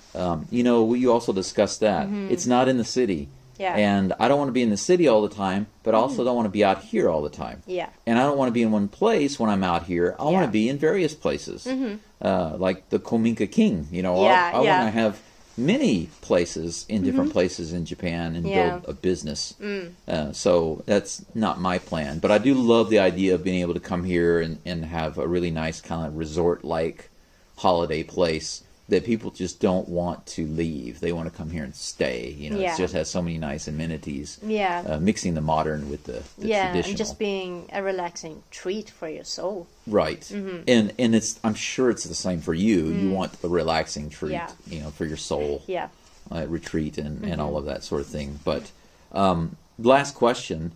You know, you also discussed that. It's not in the city. Yeah. And I don't want to be in the city all the time, but I also don't want to be out here all the time. Yeah. And I don't want to be in one place when I'm out here. I want to be in various places. Like the Kominka King, you know. I want to have many places in different places in Japan and build a business. So that's not my plan. But I do love the idea of being able to come here and have a really nice kind of resort-like holiday place that people just don't want to leave. They want to come here and stay. You know, it just has so many nice amenities. Yeah. Mixing the modern with the traditional. And just being a relaxing treat for your soul. Right. And it's, I'm sure it's the same for you. You want a relaxing treat, you know, for your soul. Yeah. Retreat and all of that sort of thing. But last question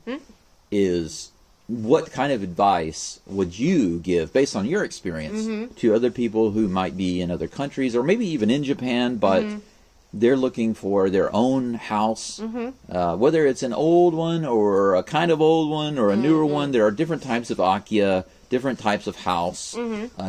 is, what kind of advice would you give, based on your experience, to other people who might be in other countries, or maybe even in Japan, but they're looking for their own house, whether it's an old one, or a kind of old one, or a newer one? There are different types of Akiya, different types of house,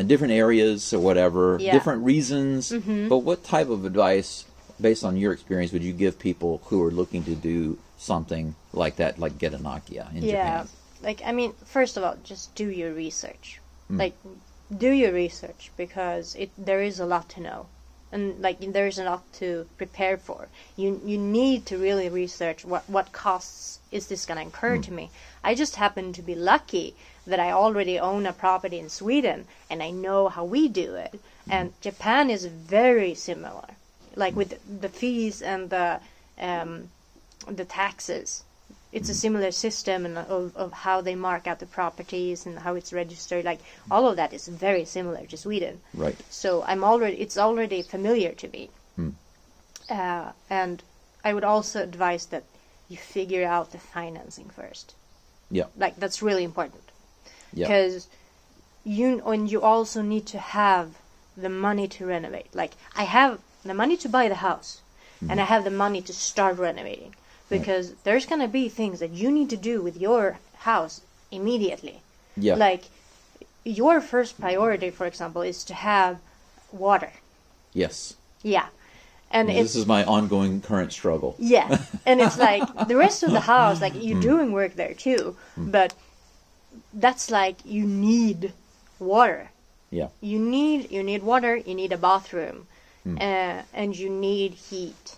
different areas or whatever, different reasons. But what type of advice, based on your experience, would you give people who are looking to do something like that, like get an Akiya in Japan? Like, I mean, first of all, just do your research. Like, do your research, because there is a lot to know. And, like, there is a lot to prepare for. You need to really research what costs is this going to incur to me. I just happen to be lucky that I already own a property in Sweden, and I know how we do it. And Japan is very similar. Like, with the fees and the taxes. It's a similar system of how they mark out the properties and how it's registered. Like, all of that is very similar to Sweden. Right. So it's already familiar to me. And I would also advise that you figure out the financing first. Yeah. Like, that's really important. Yeah. Because you also need to have the money to renovate. Like, I have the money to buy the house, and I have the money to start renovating. Because there's going to be things that you need to do with your house immediately. Yeah. Like, your first priority, for example, is to have water. Yes. Yeah. And this is my ongoing current struggle. Yeah. And it's like, the rest of the house, like, you're doing work there too. But that's like, you need water. Yeah. You need water, you need a bathroom, and you need heat.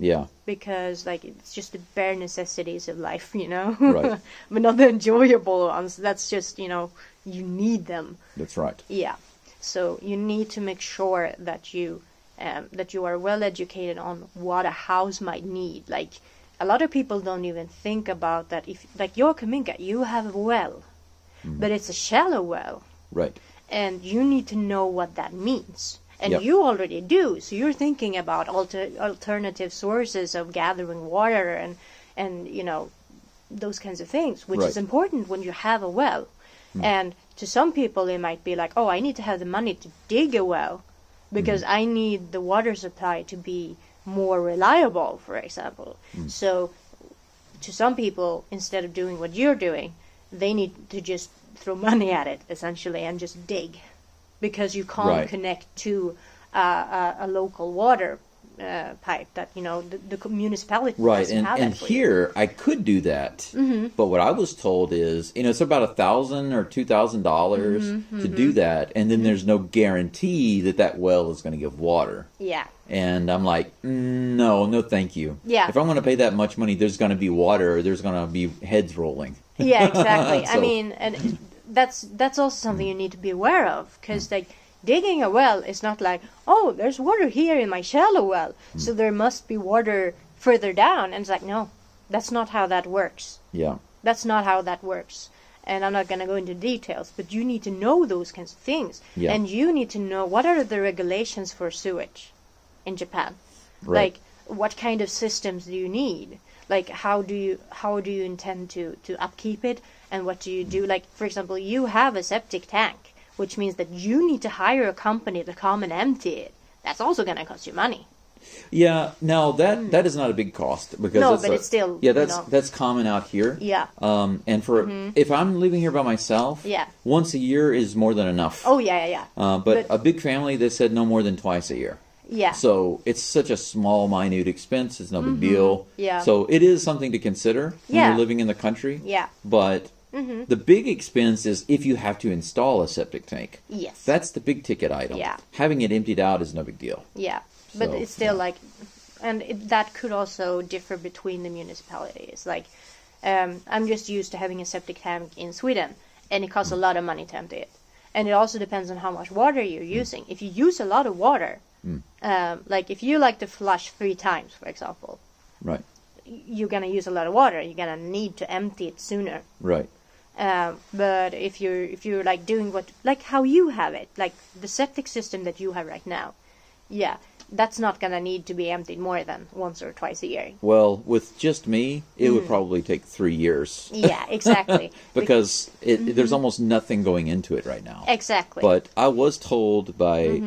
Yeah. Because like it's just the bare necessities of life, you know. Right. But not the enjoyable ones. That's just, you know, you need them. That's right. Yeah. So you need to make sure that you are well educated on what a house might need. Like a lot of people don't even think about that. If like your Kominka, you have a well, but it's a shallow well. Right. And you need to know what that means. And Yep. you already do. So you're thinking about alternative sources of gathering water and you know, those kinds of things, which is Right. important when you have a well. And to some people, it might be like, oh, I need to have the money to dig a well because I need the water supply to be more reliable, for example. So to some people, instead of doing what you're doing, they need to just throw money at it, essentially, and just dig. Because you can't Right. connect to a local water pipe that, you know, the municipality Right, doesn't have and that for you. here I could do that, but what I was told is, you know, it's about $1,000 or $2,000 to do that, and then there's no guarantee that that well is going to give water. Yeah. And I'm like, no, thank you. Yeah. If I'm going to pay that much money, there's going to be water, or there's going to be heads rolling. Yeah, exactly. I So- mean, and that's also something you need to be aware of, because like digging a well is not like, oh, there's water here in my shallow well, so there must be water further down. And it's like, no, that's not how that works. Yeah. That's not how that works. And I'm not going to go into details, but you need to know those kinds of things. Yeah. And you need to know what are the regulations for sewage in Japan. Right. Like, what kind of systems do you need? Like, how do you intend to upkeep it? And what do you do? Like, for example, you have a septic tank, which means that you need to hire a company to come and empty it. That's also going to cost you money. Yeah, no, that is not a big cost because No, that's but a- it's still, yeah, you that's know. that's common out here. Yeah. And for if I'm living here by myself, Yeah. once a year is more than enough. Oh, yeah. But a big family, they said no more than twice a year. Yeah. So it's such a small, minute expense. It's no big deal. Yeah. So it is something to consider when Yeah. you're living in the country. Yeah. But the big expense is if you have to install a septic tank. Yes. That's the big ticket item. Yeah. Having it emptied out is no big deal. Yeah, but So, it's still yeah. like, and that could also differ between the municipalities. Like, I'm just used to having a septic tank in Sweden, and it costs a lot of money to empty it. And it also depends on how much water you're using. If you use a lot of water, like if you like to flush 3 times, for example, Right. you're gonna use a lot of water. You're gonna need to empty it sooner. Right. But if you're like doing like how you have it, like the septic system that you have right now, yeah, that's not gonna need to be emptied more than once or twice a year. Well, with just me, it would probably take 3 years. Yeah, exactly. Because there's almost nothing going into it right now. Exactly. But I was told by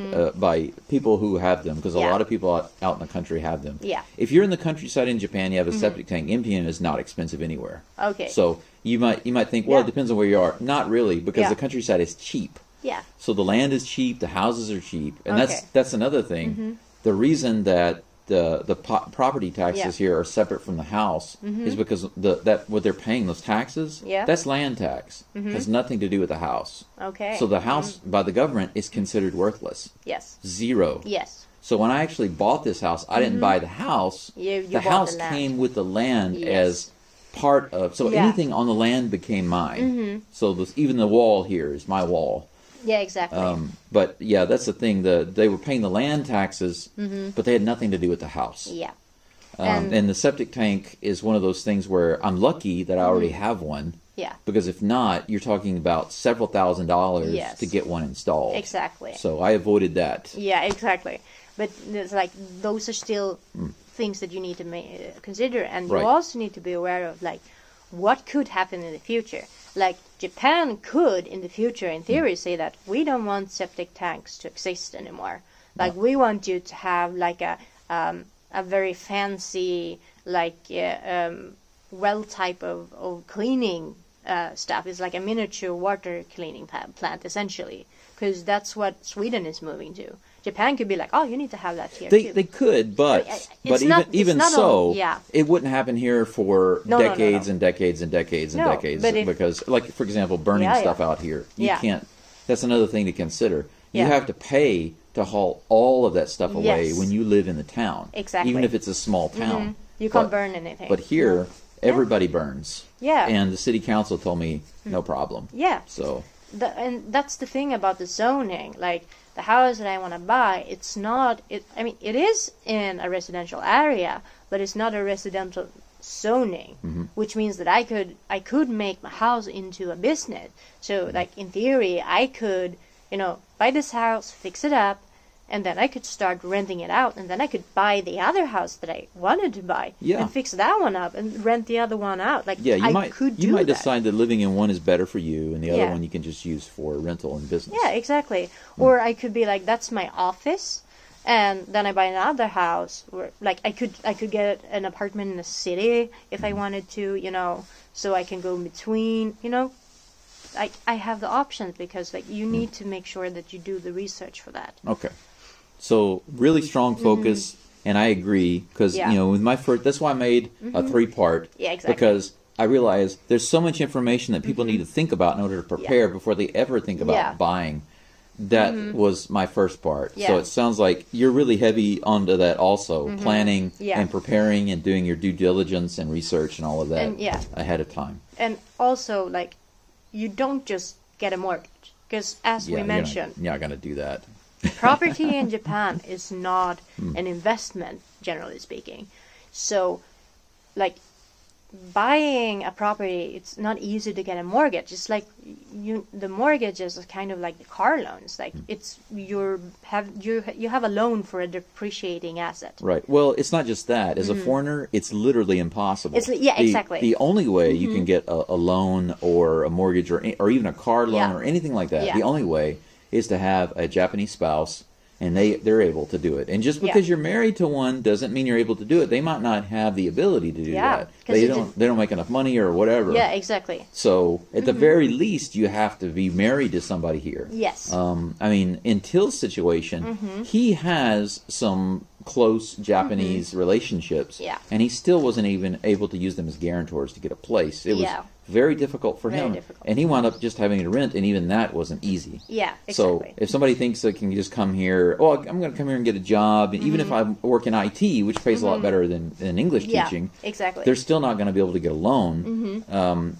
people who have them, because a Yeah. lot of people out in the country have them. Yeah. If you're in the countryside in Japan, you have a septic tank. Emptying is not expensive anywhere. Okay. So you might think, well, Yeah. it depends on where you are. Not really, because Yeah. the countryside is cheap. Yeah. So the land is cheap, the houses are cheap, and Okay. that's another thing. The reason that the property taxes Yeah. here are separate from the house is because that what they're paying, those taxes, Yeah. that's land tax. Has nothing to do with the house. Okay. So the house by the government is considered worthless. Yes. Zero. Yes. So when I actually bought this house, I didn't buy the house. You the bought house the land. came with the land Yes. as part of. So Yeah. anything on the land became mine. So even the wall here is my wall. Yeah. Exactly. But yeah, that's the thing. They were paying the land taxes, but they had nothing to do with the house. yeah. And the septic tank is one of those things where I'm lucky that I already have one. Yeah. Because if not, you're talking about several $1,000s Yes. to get one installed. Exactly. So I avoided that. Yeah, exactly. But it's like those are still things that you need to consider, and Right. you also need to be aware of like what could happen in the future. Like Japan could, in the future, in theory, say that we don't want septic tanks to exist anymore. Like we want you to have like a very fancy like well type of cleaning stuff. It's like a miniature water cleaning plant essentially, because that's what Sweden is moving to. Japan could be like, oh, you need to have that here too. They could, but It's not- even it's not so, all- yeah. it wouldn't happen here for No, decades no. and decades and decades and No, decades. but if- Because, like for example, burning Yeah, stuff yeah. out here, you Yeah. can't. That's another thing to consider. You Yeah. have to pay to haul all of that stuff away Yes. when you live in the town. Exactly. Even if it's a small town. You can't burn anything. But here, everybody burns. Yeah. And the city council told me, no problem. Yeah. So, And that's the thing about the zoning. Like, the house that I want to buy, it's not, I mean, it is in a residential area, but it's not a residential zoning, which means that I could make my house into a business. So, like, in theory, I could, buy this house, fix it up, and then I could start renting it out, and then I could buy the other house that I wanted to buy, and fix that one up, and rent the other one out. Like, yeah, you might that. decide that living in one is better for you, and the other one you can just use for rental and business. Yeah, exactly. Or I could be like, that's my office, and then I buy another house. Or like, I could get an apartment in the city if I wanted to, so I can go in between, I have the options, because like you need to make sure that you do the research for that. Okay. So really strong focus, and I agree, because with my first, that's why I made a 3-part. Yeah, exactly. Because I realized there's so much information that people need to think about in order to prepare before they ever think about buying. That was my first part. Yeah. So it sounds like you're really heavy onto that also, planning and preparing and doing your due diligence and research and all of that ahead of time. And also, like, you don't just get a mortgage, because as we mentioned, you're not going to do that. Property in Japan is not an investment, generally speaking. So, like, buying a property, it's not easy to get a mortgage. It's like the mortgage is kind of like the car loans. Like, it's you have a loan for a depreciating asset. Right. Well, it's not just that. As a foreigner, it's literally impossible. Exactly. The only way you can get a loan or a mortgage or even a car loan or anything like that, the only way is to have a Japanese spouse, and they're able to do it. And just because you're married to one doesn't mean you're able to do it. They might not have the ability to do that. They don't make enough money or whatever. Yeah, exactly. So at the very least, you have to be married to somebody here. Yes. I mean, in Till's situation, he has some close Japanese relationships, and he still wasn't even able to use them as guarantors to get a place. It was very difficult for him. And he wound up just having to rent, and even that wasn't easy. Yeah, exactly. So if somebody thinks they can just come here, I'm going to come here and get a job, and even if I work in IT, which pays a lot better than English teaching, exactly. they're still not going to be able to get a loan.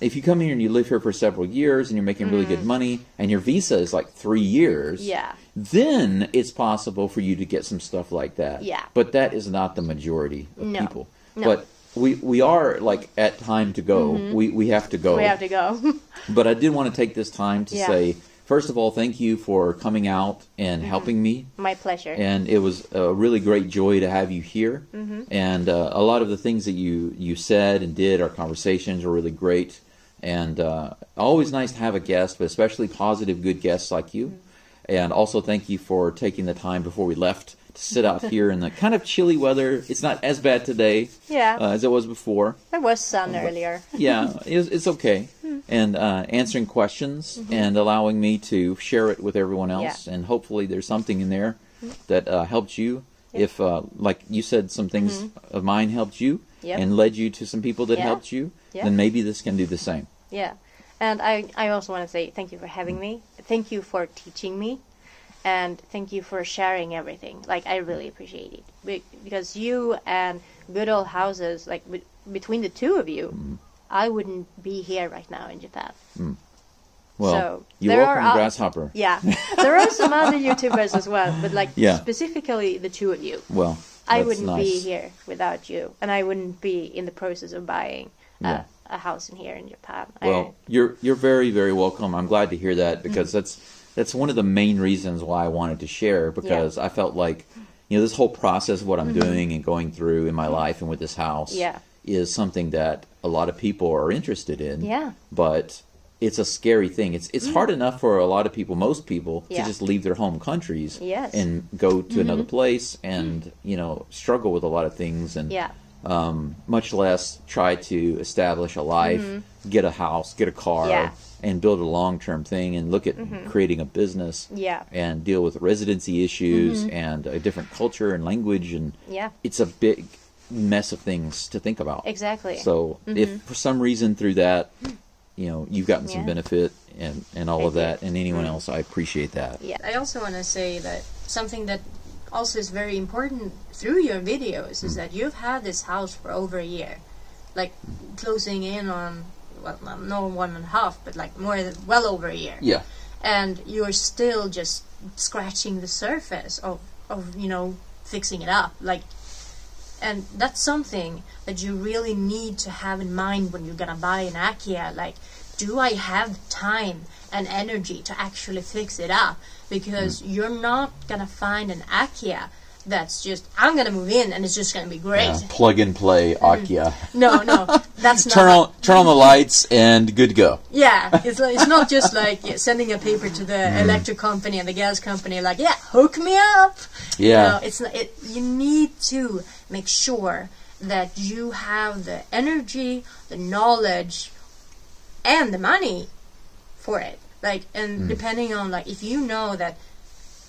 If you come here and you live here for several years, and you're making really good money, and your visa is like 3 years, then it's possible for you to get some stuff like that. Yeah. But that is not the majority of people. No. But we are like at time to go. We have to go. We have to go. But I did want to take this time to say, first of all, thank you for coming out and helping me. My pleasure. And it was a really great joy to have you here. And a lot of the things that you said and did, our conversations were really great. And always nice to have a guest, but especially positive, good guests like you. And also thank you for taking the time before we left to sit out here in the kind of chilly weather. It's not as bad today as it was before. There was sun earlier. It's okay. And answering questions and allowing me to share it with everyone else. And hopefully there's something in there that helped you. If, like you said, some things of mine helped you and led you to some people that helped you, then maybe this can do the same. Yeah. And I also want to say thank you for having me. Thank you for teaching me. And thank you for sharing everything. Like, I really appreciate it. Because you and Good Old Houses, like, between the two of you, I wouldn't be here right now in Japan. Well, so you're welcome, Grasshopper. Yeah. There are some other YouTubers as well, but, like, specifically the two of you. Well, I wouldn't be here without you. And I wouldn't be in the process of buying a house in here in Japan. Well, you're very, very welcome. I'm glad to hear that, because that's one of the main reasons why I wanted to share, because I felt like, this whole process of what I'm doing and going through in my life and with this house is something that a lot of people are interested in. Yeah. But it's a scary thing. It's hard enough for a lot of people, most people, to just leave their home countries and go to another place and, struggle with a lot of things and much less try to establish a life, get a house, get a car, and build a long-term thing and look at creating a business and deal with residency issues and a different culture and language. And it's a big mess of things to think about. Exactly. So if for some reason through that, you've gotten some benefit and all of that, and anyone else. I appreciate that. Yeah. I also want to say that something that also is very important through your videos is that you've had this house for over a year, like closing in on, well, no 1.5, but like well over a year. Yeah. And you're still just scratching the surface of fixing it up, like. And that's something that you really need to have in mind when you're gonna buy an Akiya. Like, do I have time and energy to actually fix it up? Because you're not gonna find an Akiya that's just, I'm gonna move in and it's just gonna be great. Yeah, plug and play Akiya. No, that's not. Turn on the lights and good to go. Yeah, it's not just like sending a paper to the electric company and the gas company, like, yeah, hook me up. Yeah. It's not, you need to make sure that you have the energy, the knowledge, and the money for it. Like, and depending on, like, if you know that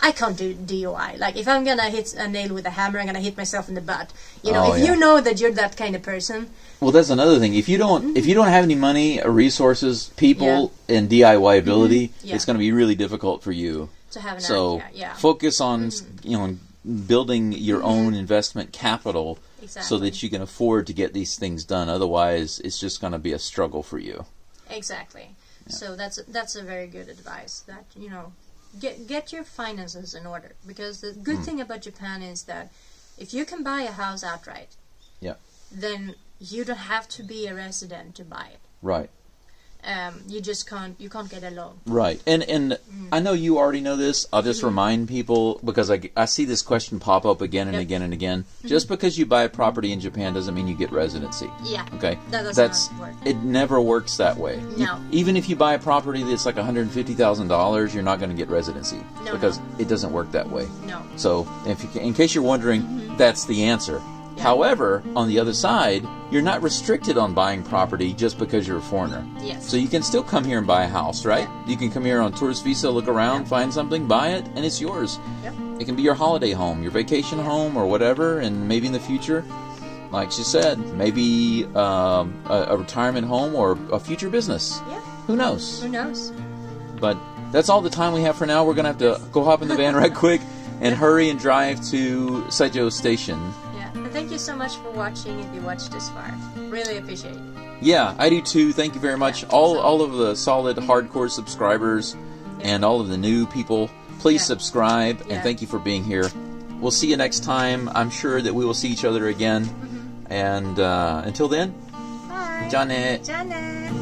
I can't do DIY. Like, if I'm gonna hit a nail with a hammer, I'm gonna hit myself in the butt. You know that you're that kind of person. Well, that's another thing. If you don't have any money, resources, people, and DIY ability, it's going to be really difficult for you to have an Akiya. Focus on building your own investment capital, so that you can afford to get these things done. Otherwise, it's just going to be a struggle for you. Exactly. Yeah. So that's a very good advice. That get your finances in order, because the good thing about Japan is that if you can buy a house outright, then you don't have to be a resident to buy it. Right. You just can't get a loan. Right. And I know you already know this. I'll just remind people, because I see this question pop up again and again and again. Just because you buy a property in Japan doesn't mean you get residency. Yeah. Okay. That doesn't work. It never works that way. No. Even if you buy a property that's like $150,000, you're not going to get residency, because it doesn't work that way. No. So, in case you're wondering, that's the answer. Yeah. However, on the other side, you're not restricted on buying property just because you're a foreigner. Yes. So you can still come here and buy a house, right? Yeah. You can come here on tourist visa, look around, find something, buy it, and it's yours. Yep. It can be your holiday home, your vacation home, or whatever, and maybe in the future, like she said, maybe a retirement home or a future business. Yeah. Who knows? Who knows? But that's all the time we have for now. We're going to have to go hop in the van right quick and hurry and drive to Saijo Station. And thank you so much for watching, if you watched this far. Really appreciate it. Yeah, I do too. Thank you very much. All of the solid, hardcore subscribers and all of the new people, please subscribe, and thank you for being here. We'll see you next time. I'm sure that we will see each other again. And until then, bye. じゃあね。じゃあね。